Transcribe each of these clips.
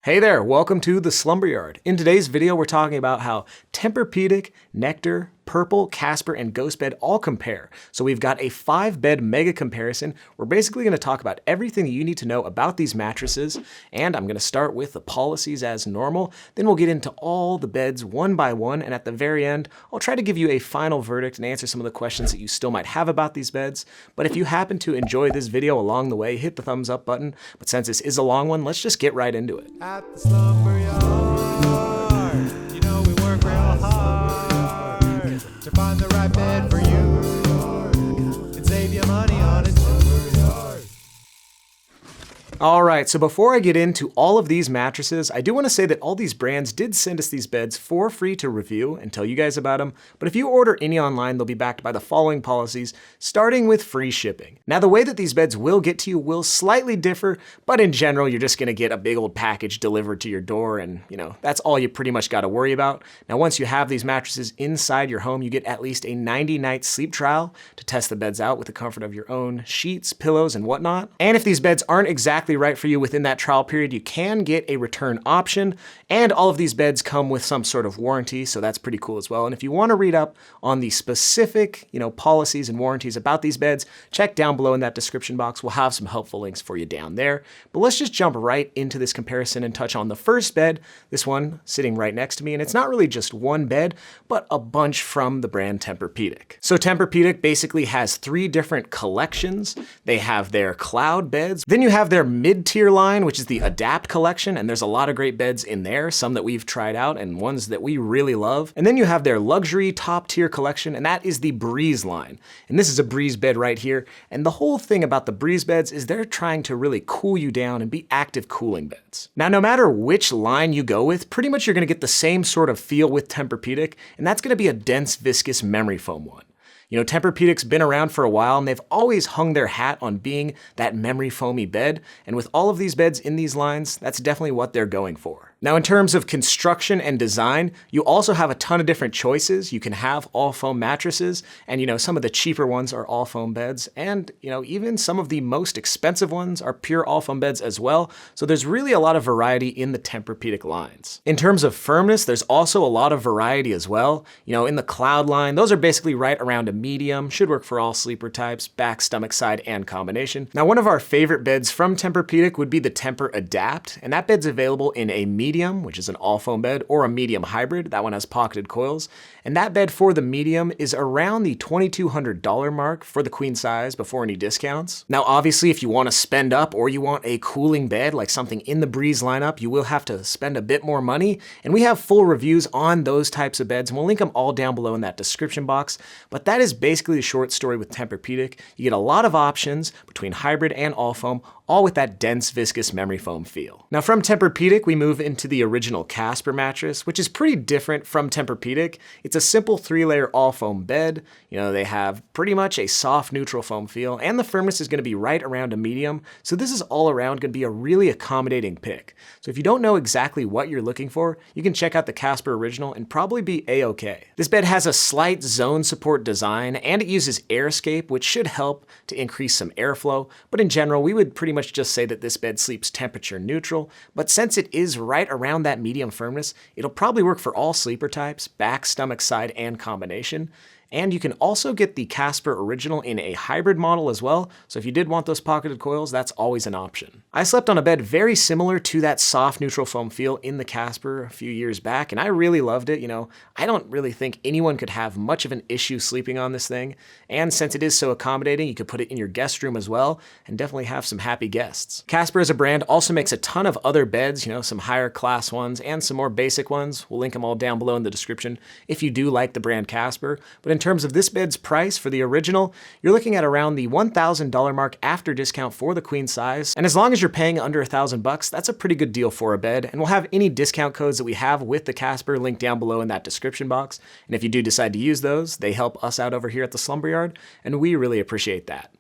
Hey there, welcome to the Slumber Yard. In today's video, we're talking about how Tempur-Pedic, Nectar, Purple, Casper, and GhostBed all compare. So we've got a 5-bed mega comparison. We're basically going to talk about everything you need to know about these mattresses, and I'm going to start with the policies as normal. Then we'll get into all the beds one by one, and at the very end, I'll try to give you a final verdict and answer some of the questions that you still might have about these beds. But if you happen to enjoy this video along the way, hit the thumbs up button. But since this is a long one, let's just get right into it. At the Slumber Yard, you know we work real hard to find the right bed for you and save you money on it. Alright, so before I get into all of these mattresses, I do want to say that all these brands did send us these beds for free to review and tell you guys about them, but if you order any online, they'll be backed by the following policies, starting with free shipping. Now the way that these beds will get to you will slightly differ, but in general, you're just going to get a big old package delivered to your door, and that's all you pretty much got to worry about. Now once you have these mattresses inside your home, you get at least a 90-night sleep trial to test the beds out with the comfort of your own sheets, pillows, and whatnot. And if these beds aren't exactly right for you within that trial period, you can get a return option, and all of these beds come with some sort of warranty, so that's pretty cool as well. And if you want to read up on the specific, policies and warranties about these beds, check down below in that description box. We'll have some helpful links for you down there. But let's just jump right into this comparison and touch on the first bed, this one sitting right next to me, and it's not really just one bed, but a bunch from the brand Tempur-Pedic. So Tempur-Pedic basically has 3 different collections. They have their cloud beds, then you have their mid-tier line, which is the Adapt collection, and there's a lot of great beds in there, some that we've tried out and ones that we really love. And then you have their luxury top-tier collection, and that is the Breeze line. And this is a Breeze bed right here, and the whole thing about the Breeze beds is they're trying to really cool you down and be active cooling beds. Now, no matter which line you go with, pretty much you're gonna get the same sort of feel with Tempur-Pedic, and that's gonna be a dense, viscous memory foam one. Tempur-Pedic's been around for a while, and they've always hung their hat on being that memory foamy bed, and with all of these beds in these lines, that's definitely what they're going for. Now, in terms of construction and design, you also have a ton of different choices. You can have all foam mattresses, and some of the cheaper ones are all foam beds, and even some of the most expensive ones are pure all foam beds as well. So there's really a lot of variety in the Tempur-Pedic lines. In terms of firmness, there's also a lot of variety as well. In the cloud line, those are basically right around a medium, should work for all sleeper types, back, stomach, side, and combination. Now, one of our favorite beds from Tempur-Pedic would be the Tempur-Adapt, and that bed's available in a medium, which is an all foam bed, or a medium hybrid. That one has pocketed coils. And that bed for the medium is around the $2,200 mark for the queen size before any discounts. Now, obviously, if you want to spend up or you want a cooling bed, like something in the Breeze lineup, you will have to spend a bit more money. And we have full reviews on those types of beds, and we'll link them all down below in that description box. But that is basically the short story with Tempur-Pedic. You get a lot of options between hybrid and all foam, all with that dense, viscous memory foam feel. Now from Tempur-Pedic, we move into the original Casper mattress, which is pretty different from Tempur-Pedic. It's a simple 3-layer all foam bed. They have pretty much a soft neutral foam feel, and the firmness is gonna be right around a medium. So this is all around gonna be a really accommodating pick. So if you don't know exactly what you're looking for, you can check out the Casper original and probably be a-okay. This bed has a slight zone support design, and it uses AirScape, which should help to increase some airflow. But in general, we would pretty much just say that this bed sleeps temperature neutral, but since it is right around that medium firmness, it'll probably work for all sleeper types, back, stomach, side, and combination. And you can also get the Casper original in a hybrid model as well, so if you did want those pocketed coils, that's always an option. I slept on a bed very similar to that soft neutral foam feel in the Casper a few years back, and I really loved it. I don't really think anyone could have much of an issue sleeping on this thing, and since it is so accommodating, you could put it in your guest room as well, and definitely have some happy guests. Casper as a brand also makes a ton of other beds, some higher class ones and some more basic ones. We'll link them all down below in the description if you do like the brand Casper. But in terms of this bed's price for the original, you're looking at around the $1,000 mark after discount for the queen size. And as long as you're paying under $1,000, that's a pretty good deal for a bed. And we'll have any discount codes that we have with the Casper linked down below in that description box. And if you do decide to use those, they help us out over here at the Slumber Yard, and we really appreciate that.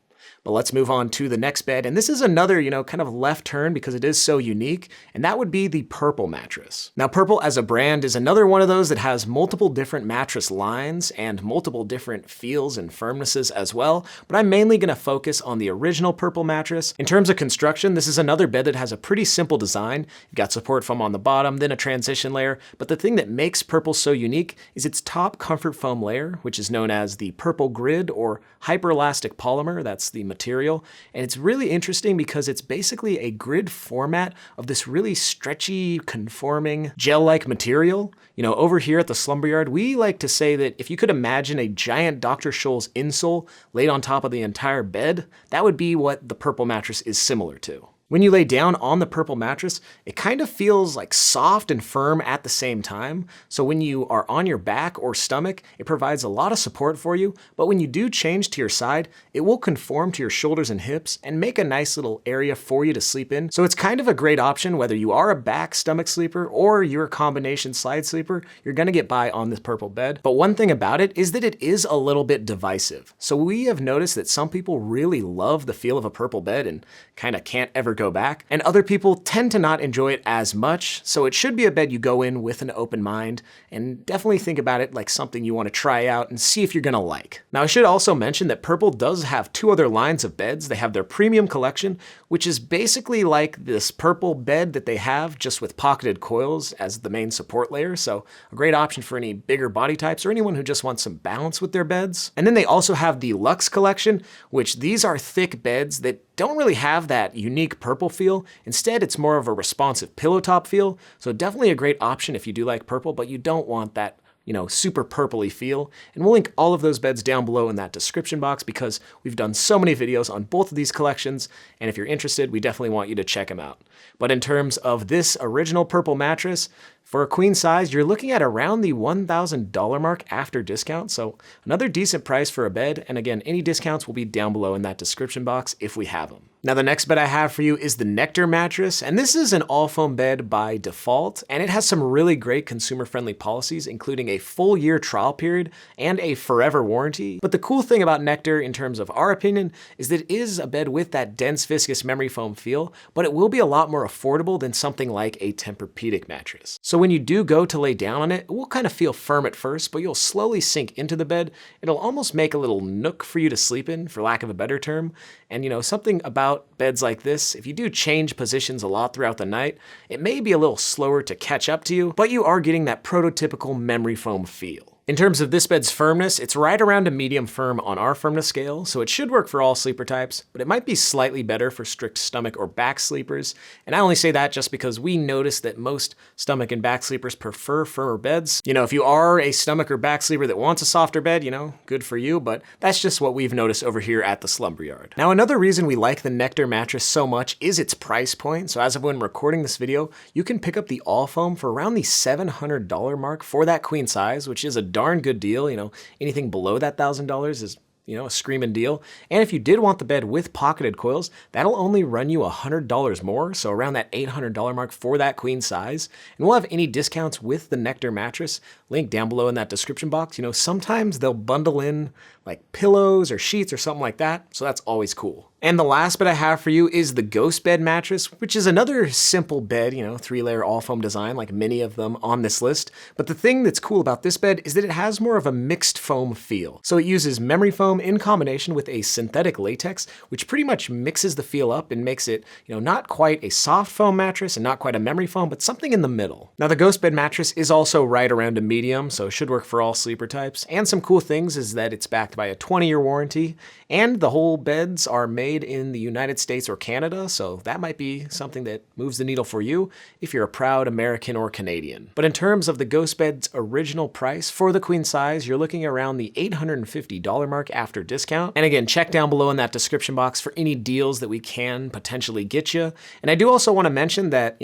But let's move on to the next bed, and this is another, kind of left turn because it is so unique, and that would be the Purple mattress. Now, Purple as a brand is another one of those that has multiple different mattress lines and multiple different feels and firmnesses as well, but I'm mainly gonna focus on the original Purple mattress. In terms of construction, this is another bed that has a pretty simple design. You've got support foam on the bottom, then a transition layer, but the thing that makes Purple so unique is its top comfort foam layer, which is known as the Purple Grid or hyperelastic polymer. That's the material. And it's really interesting because it's basically a grid format of this really stretchy, conforming, gel-like material. Over here at the Slumber Yard, we like to say that if you could imagine a giant Dr. Scholl's insole laid on top of the entire bed, that would be what the Purple mattress is similar to. When you lay down on the Purple mattress, it kind of feels like soft and firm at the same time. So when you are on your back or stomach, it provides a lot of support for you. But when you do change to your side, it will conform to your shoulders and hips and make a nice little area for you to sleep in. So it's kind of a great option whether you are a back stomach sleeper or you're a combination side sleeper, you're gonna get by on this Purple bed. But one thing about it is that it is a little bit divisive. So we have noticed that some people really love the feel of a Purple bed and kind of can't ever go back, and other people tend to not enjoy it as much, so it should be a bed you go in with an open mind and definitely think about it like something you want to try out and see if you're gonna like. Now, I should also mention that Purple does have two other lines of beds. They have their premium collection, which is basically like this Purple bed that they have just with pocketed coils as the main support layer, so a great option for any bigger body types or anyone who just wants some balance with their beds. And then they also have the Luxe collection, which these are thick beds that don't really have that unique Purple feel. Instead, it's more of a responsive pillow top feel. So definitely a great option if you do like Purple, but you don't want that, super purpley feel. And we'll link all of those beds down below in that description box because we've done so many videos on both of these collections. And if you're interested, we definitely want you to check them out. But in terms of this original Purple mattress, for a queen size, you're looking at around the $1,000 mark after discount, so another decent price for a bed, and again, any discounts will be down below in that description box if we have them. Now the next bed I have for you is the Nectar mattress, and this is an all-foam bed by default, and it has some really great consumer-friendly policies, including a full-year trial period and a forever warranty. But the cool thing about Nectar, in terms of our opinion, is that it is a bed with that dense viscous memory foam feel, but it will be a lot more affordable than something like a Tempur-Pedic mattress. So when you do go to lay down on it, it will kind of feel firm at first, but you'll slowly sink into the bed. It'll almost make a little nook for you to sleep in, for lack of a better term. And something about beds like this, if you do change positions a lot throughout the night, it may be a little slower to catch up to you, but you are getting that prototypical memory foam feel. In terms of this bed's firmness, it's right around a medium firm on our firmness scale, so it should work for all sleeper types, but it might be slightly better for strict stomach or back sleepers. And I only say that just because we notice that most stomach and back sleepers prefer firmer beds. If you are a stomach or back sleeper that wants a softer bed, good for you, but that's just what we've noticed over here at the Slumber Yard. Now, another reason we like the Nectar mattress so much is its price point. So as of when recording this video, you can pick up the all foam for around the $700 mark for that queen size, which is a darn good deal. Anything below that $1,000 is a screaming deal. And if you did want the bed with pocketed coils, that'll only run you $100 more, so around that $800 mark for that queen size. And we'll have any discounts with the Nectar mattress linked down below in that description box. Sometimes they'll bundle in like pillows or sheets or something like that, so that's always cool. And the last bed I have for you is the GhostBed mattress, which is another simple bed, 3-layer all-foam design like many of them on this list. But the thing that's cool about this bed is that it has more of a mixed foam feel. So it uses memory foam in combination with a synthetic latex, which pretty much mixes the feel up and makes it, not quite a soft foam mattress and not quite a memory foam, but something in the middle. Now the GhostBed mattress is also right around a medium, so it should work for all sleeper types. And some cool things is that it's backed by a 20-year warranty, and the whole beds are made in the United States or Canada, so that might be something that moves the needle for you if you're a proud American or Canadian. But in terms of the GhostBed's original price for the queen size, you're looking around the $850 mark after discount. And again, check down below in that description box for any deals that we can potentially get you. And I do also want to mention that,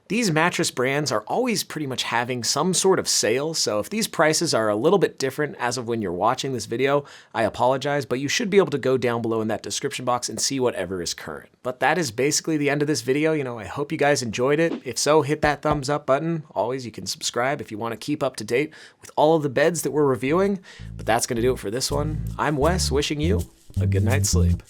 these mattress brands are always pretty much having some sort of sale, so if these prices are a little bit different as of when you're watching this video, I apologize, but you should be able to go down below in that description box and see whatever is current. But that is basically the end of this video. You know, I hope you guys enjoyed it. If so, hit that thumbs up button. Always, you can subscribe if you want to keep up to date with all of the beds that we're reviewing. But that's going to do it for this one. I'm Wes, wishing you a good night's sleep.